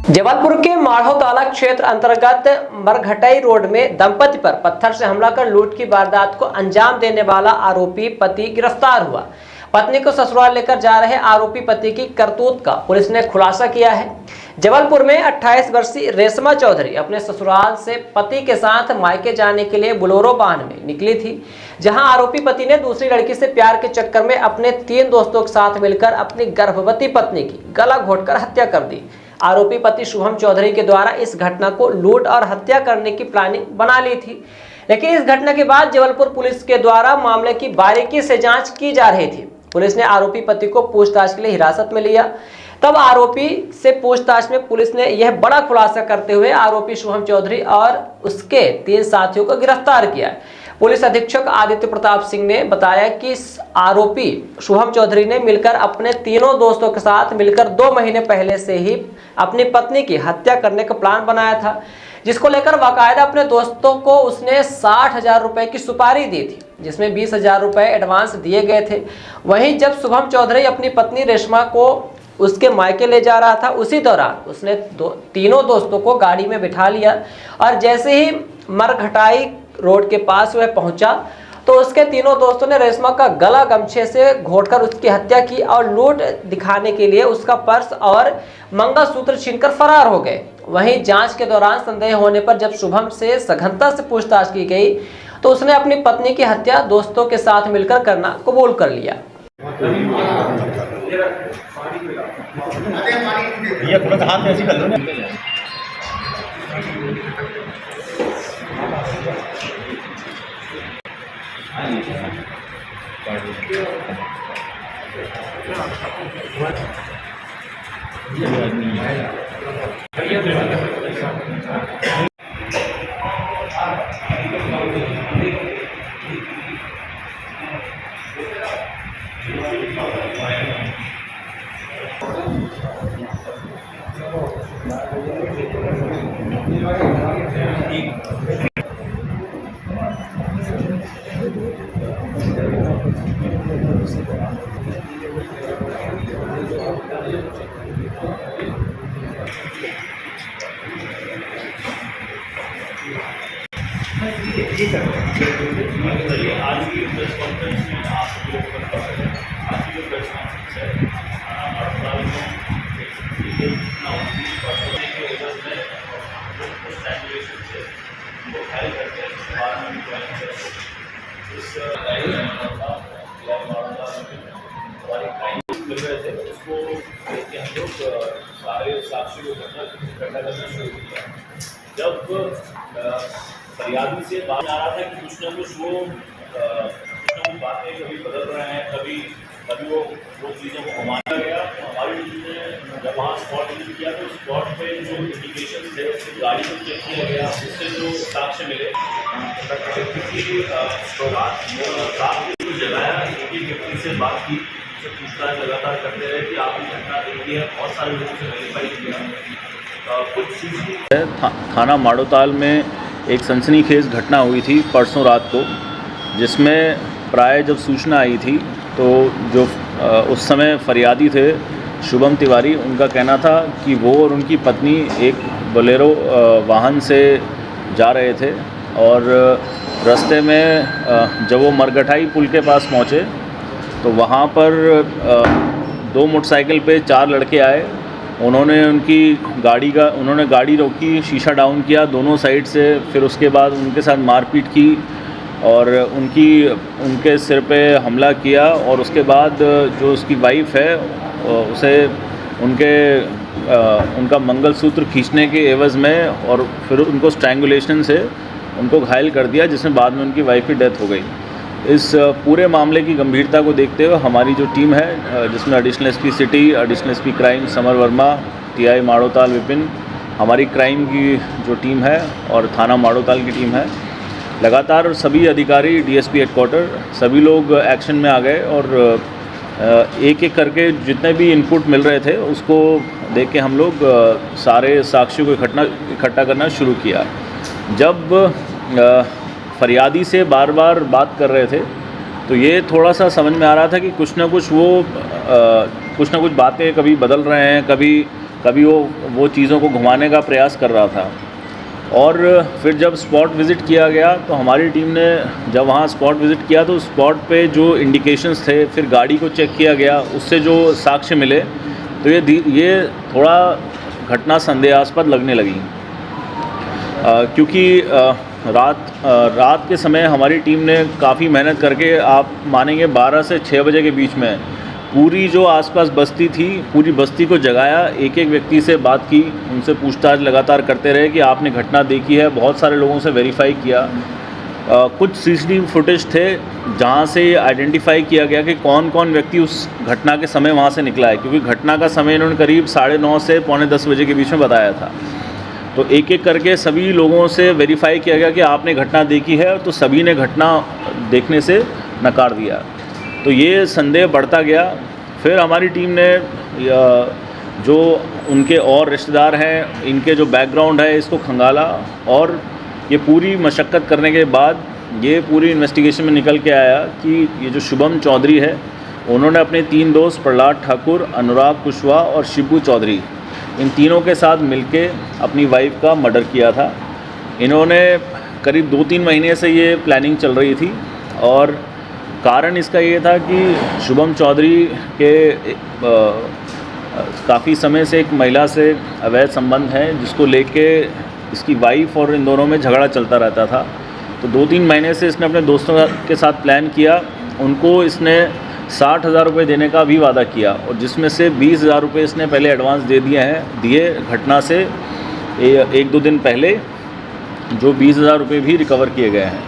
जबलपुर के माढ़ोताला क्षेत्र अंतर्गत मरघटई रोड में दंपति पर पत्थर से हमला कर लूट की वारदात को अंजाम देने वाला आरोपी पति गिरफ्तार हुआ। पत्नी को ससुराल लेकर जा रहे आरोपी पति की करतूत का पुलिस ने खुलासा किया है। जबलपुर में 28 वर्षीय रेशमा चौधरी अपने ससुराल से पति के साथ मायके जाने के लिए बोलेरो वाहन में निकली थी, जहां आरोपी पति ने दूसरी लड़की से प्यार के चक्कर में अपने 3 दोस्तों के साथ मिलकर अपनी गर्भवती पत्नी की गला घोंटकर हत्या कर दी। आरोपी पति शुभम चौधरी के द्वारा इस घटना को लूट और हत्या करने की प्लानिंग बना ली थी, लेकिन इस घटना के बाद जबलपुर पुलिस के द्वारा मामले की बारीकी से जांच की जा रही थी। पुलिस ने आरोपी पति को पूछताछ के लिए हिरासत में लिया। तब आरोपी से पूछताछ में पुलिस ने यह बड़ा खुलासा करते हुए आरोपी शुभम चौधरी और उसके 3 साथियों को गिरफ्तार किया। पुलिस अधीक्षक आदित्य प्रताप सिंह ने बताया कि आरोपी शुभम चौधरी ने मिलकर अपने तीनों दोस्तों के साथ मिलकर 2 महीने पहले से ही अपनी पत्नी की हत्या करने का प्लान बनाया था, जिसको लेकर बाकायदा अपने दोस्तों को उसने 60,000 रुपए की सुपारी दी थी, जिसमें 20,000 रुपए एडवांस दिए गए थे। वहीं जब शुभम चौधरी अपनी पत्नी रेशमा को उसके मायके ले जा रहा था, उसी दौरान उसने तीनों दोस्तों को गाड़ी में बिठा लिया और जैसे ही मरघटाई रोड के पास वह पहुंचा तो उसके तीनों दोस्तों ने रेशमा का गला गमछे से घोंटकर उसकी हत्या की और लूट दिखाने के लिए उसका पर्स और मंगलसूत्र छीनकर फरार हो गए। वहीं जांच के दौरान संदेह होने पर जब शुभम से सघनता से पूछताछ की गई तो उसने अपनी पत्नी की हत्या दोस्तों के साथ मिलकर करना कबूल कर लिया। ये तुरंत हाथ में ऐसी कर लो ना। आज की प्रेस कॉन्फ्रेंस में आपको आज की जो प्रेस कॉन्फ्रेंस है हड़ताल में स्टैंडुलेशन से वो फाइल करते हैं, इसके बारे में ज्वाइन करते हैं। इस हमारी क्राइम मिल रहे थे, उसको देख के हम लोग सारे साक्षी को इकट्ठा करना शुरू किया। जब फरियादी से बात आ रहा था कि कुछ ना कुछ वो बातें कभी बदल रहे हैं, कभी वो चीज़ों को घुमाया गया। तो हमारी टीम ने जब वहाँ स्पॉट विजिट किया तो स्पॉट पे जो इंडिकेशन थे उसकी गाड़ी को चेक किया गया, उससे जो साक्ष्य मिले किसी रात को जगाया, एक व्यक्ति से बात की, उससे पूछताछ लगातार करते रहे कि आप ये घटना देखी है। बहुत सारे लोगों से वेरीफाई किया। कुछ चीज़ थाना माढ़ोताल में एक सनसनीखेज घटना हुई थी परसों रात को, जिसमें प्राय जब सूचना आई थी तो जो उस समय फरियादी थे शुभम तिवारी, उनका कहना था कि वो और उनकी पत्नी एक बोलेरो वाहन से जा रहे थे और रास्ते में जब वो मरघटाई पुल के पास पहुँचे तो वहाँ पर 2 मोटरसाइकिल पे 4 लड़के आए। उन्होंने गाड़ी रोकी, शीशा डाउन किया दोनों साइड से, फिर उसके बाद उनके साथ मारपीट की और उनके सिर पे हमला किया और उसके बाद जो उसकी वाइफ है उसे उनका मंगलसूत्र खींचने के एवज़ में और फिर उनको स्ट्रैंगुलेशन से उनको घायल कर दिया, जिसमें बाद में उनकी वाइफ की डेथ हो गई। इस पूरे मामले की गंभीरता को देखते हुए हमारी जो टीम है, जिसमें additional SP city, additional SP crime summer Verma, TI Madhotal Vipin, हमारी क्राइम की जो टीम है और थाना माढ़ोताल की टीम है, लगातार सभी अधिकारी, डीएसपी हेडक्वार्टर, सभी लोग एक्शन में आ गए और एक एक करके जितने भी इनपुट मिल रहे थे उसको देख के हम लोग सारे साक्ष्यों को इकट्ठा करना शुरू किया। जब फरियादी से बार बार बात कर रहे थे तो ये थोड़ा सा समझ में आ रहा था कि कुछ ना कुछ बातें कभी बदल रहे हैं, कभी कभी वो चीज़ों को घुमाने का प्रयास कर रहा था। और फिर जब स्पॉट विज़िट किया गया तो हमारी टीम ने जब वहाँ स्पॉट विज़िट किया तो स्पॉट पे जो इंडिकेशंस थे, फिर गाड़ी को चेक किया गया, उससे जो साक्ष्य मिले तो ये थोड़ा घटना संदेहास्पद लगने लगी। क्योंकि रात के समय हमारी टीम ने काफ़ी मेहनत करके, आप मानेंगे 12 से 6 बजे के बीच में पूरी जो आसपास बस्ती थी, पूरी बस्ती को जगाया, एक एक व्यक्ति से बात की, उनसे पूछताछ लगातार करते रहे कि आपने घटना देखी है। बहुत सारे लोगों से वेरीफाई किया। कुछ सीसीटीवी फुटेज थे जहां से आइडेंटिफाई किया गया कि कौन कौन व्यक्ति उस घटना के समय वहां से निकला है, क्योंकि घटना का समय इन्होंने करीब 9:30 से 9:45 बजे के बीच में बताया था। तो एक एक करके सभी लोगों से वेरीफाई किया गया कि आपने घटना देखी है, तो सभी ने घटना देखने से नकार दिया। तो ये संदेह बढ़ता गया। फिर हमारी टीम ने जो उनके और रिश्तेदार हैं, इनके जो बैकग्राउंड है, इसको खंगाला, और ये पूरी मशक्क़त करने के बाद ये पूरी इन्वेस्टिगेशन में निकल के आया कि ये जो शुभम चौधरी है, उन्होंने अपने 3 दोस्त प्रहलाद ठाकुर, अनुराग कुशवाहा और शिबू चौधरी, इन तीनों के साथ मिलके अपनी वाइफ का मर्डर किया था। इन्होंने करीब 2-3 महीने से ये प्लानिंग चल रही थी, और कारण इसका ये था कि शुभम चौधरी के काफ़ी समय से एक महिला से अवैध संबंध है, जिसको लेके इसकी वाइफ और इन दोनों में झगड़ा चलता रहता था। तो 2-3 महीने से इसने अपने दोस्तों के साथ प्लान किया। उनको इसने 60,000 रुपये देने का भी वादा किया, और जिसमें से 20,000 रुपये इसने पहले एडवांस दे दिए घटना से 1-2 दिन पहले, जो 20,000 रुपये भी रिकवर किए गए हैं।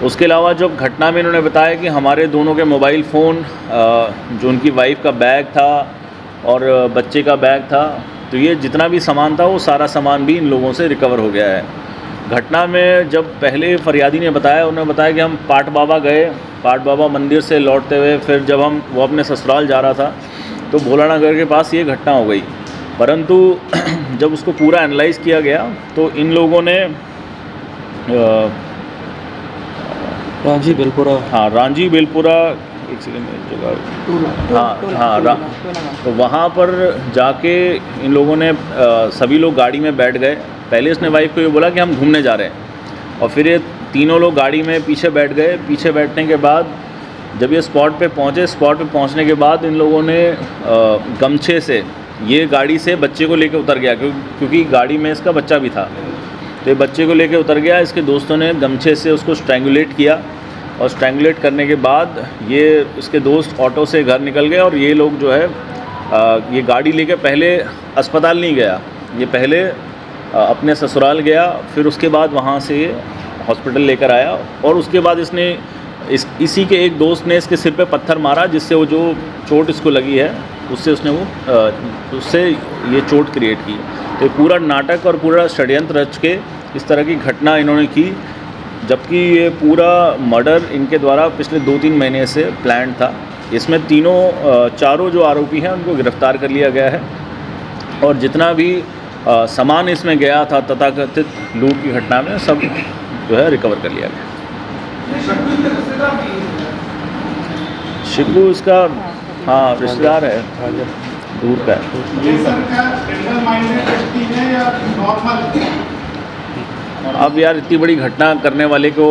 उसके अलावा जब घटना में इन्होंने बताया कि हमारे दोनों के मोबाइल फ़ोन, जो उनकी वाइफ का बैग था और बच्चे का बैग था, तो ये जितना भी सामान था वो सारा सामान भी इन लोगों से रिकवर हो गया है। घटना में जब पहले फरियादी ने बताया, उन्होंने बताया कि हम पाट बाबा गए, पाट बाबा मंदिर से लौटते हुए फिर जब वो अपने ससुराल जा रहा था तो भोलानगर के पास ये घटना हो गई। परंतु जब उसको पूरा एनालाइज़ किया गया तो इन लोगों ने रांझी बेलपुरा, रांझी बेलपुरा, एक सेकेंड जगह, तो वहाँ पर जाके इन लोगों ने सभी लोग गाड़ी में बैठ गए। पहले इसने वाइफ को ये बोला कि हम घूमने जा रहे हैं, और फिर ये तीनों लोग गाड़ी में पीछे बैठ गए। पीछे बैठने के बाद जब ये स्पॉट पे पहुँचने के बाद इन लोगों ने गमछे से ये गाड़ी से बच्चे को लेके उतर गया, क्योंकि गाड़ी में इसका बच्चा भी था। तो ये बच्चे को लेके उतर गया। इसके दोस्तों ने गमछे से उसको स्ट्रैंगुलेट किया, और स्ट्रैंगुलेट करने के बाद ये इसके दोस्त ऑटो से घर निकल गए, और ये लोग जो है ये गाड़ी लेके पहले अस्पताल नहीं गया, ये पहले अपने ससुराल गया, फिर उसके बाद वहाँ से ये हॉस्पिटल लेकर आया। और उसके बाद इसने इसी के एक दोस्त ने इसके सिर पे पत्थर मारा, जिससे वो जो चोट इसको लगी है उससे ये चोट क्रिएट की। तो ये पूरा नाटक और पूरा षड्यंत्र रच के इस तरह की घटना इन्होंने की, जबकि ये पूरा मर्डर इनके द्वारा पिछले 2-3 महीने से प्लान था। इसमें चारों जो आरोपी हैं उनको गिरफ्तार कर लिया गया है, और जितना भी सामान इसमें गया था तथाकथित लूट की घटना में, सब जो है रिकवर कर लिया गया। शिबू इसका रिश्तेदार है, दूर का है। अब यार इतनी बड़ी घटना करने वाले को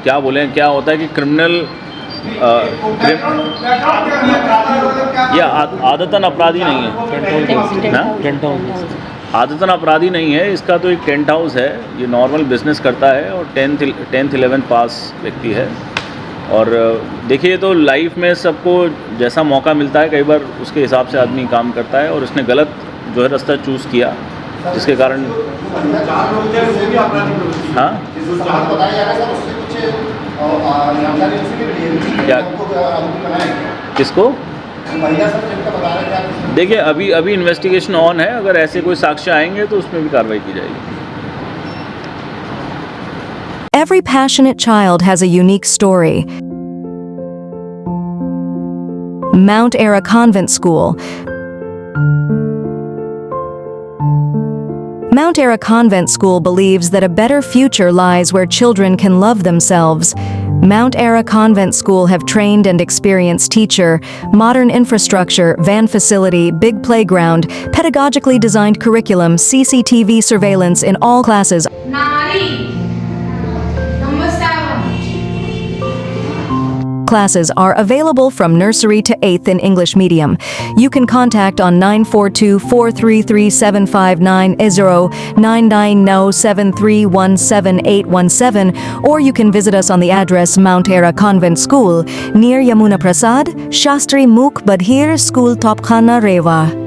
क्या बोलें, क्या होता है कि क्रिमिनल या आदतन अपराधी नहीं है ना, आदतन अपराधी नहीं है। इसका तो एक टेंट हाउस है, ये नॉर्मल बिजनेस करता है, और 10th 11th पास व्यक्ति है। और देखिए, तो लाइफ में सबको जैसा मौका मिलता है कई बार उसके हिसाब से आदमी काम करता है, और इसने गलत जो है रास्ता चूज़ किया, जिसके कारण क्या किसको देखिए, अभी इन्वेस्टिगेशन ऑन है। अगर ऐसे कोई साक्ष्य आएंगे तो उसमें भी कार्रवाई की जाएगी। Every passionate child has a unique story. Mount Ara Convent School. Mount Ara Convent School believes that a better future lies where children can love themselves, Mount Era Convent School have trained and experienced teacher, modern infrastructure, van facility, big playground, pedagogically designed curriculum, CCTV surveillance in all classes. Classes are available from nursery to 8th in English medium. You can contact on 942-433-7590, 990-7317817, or you can visit us on the address Mount Era Convent School, near Yamuna Prasad, Shastri Mukh Badhir School, Topkhana, Rewa.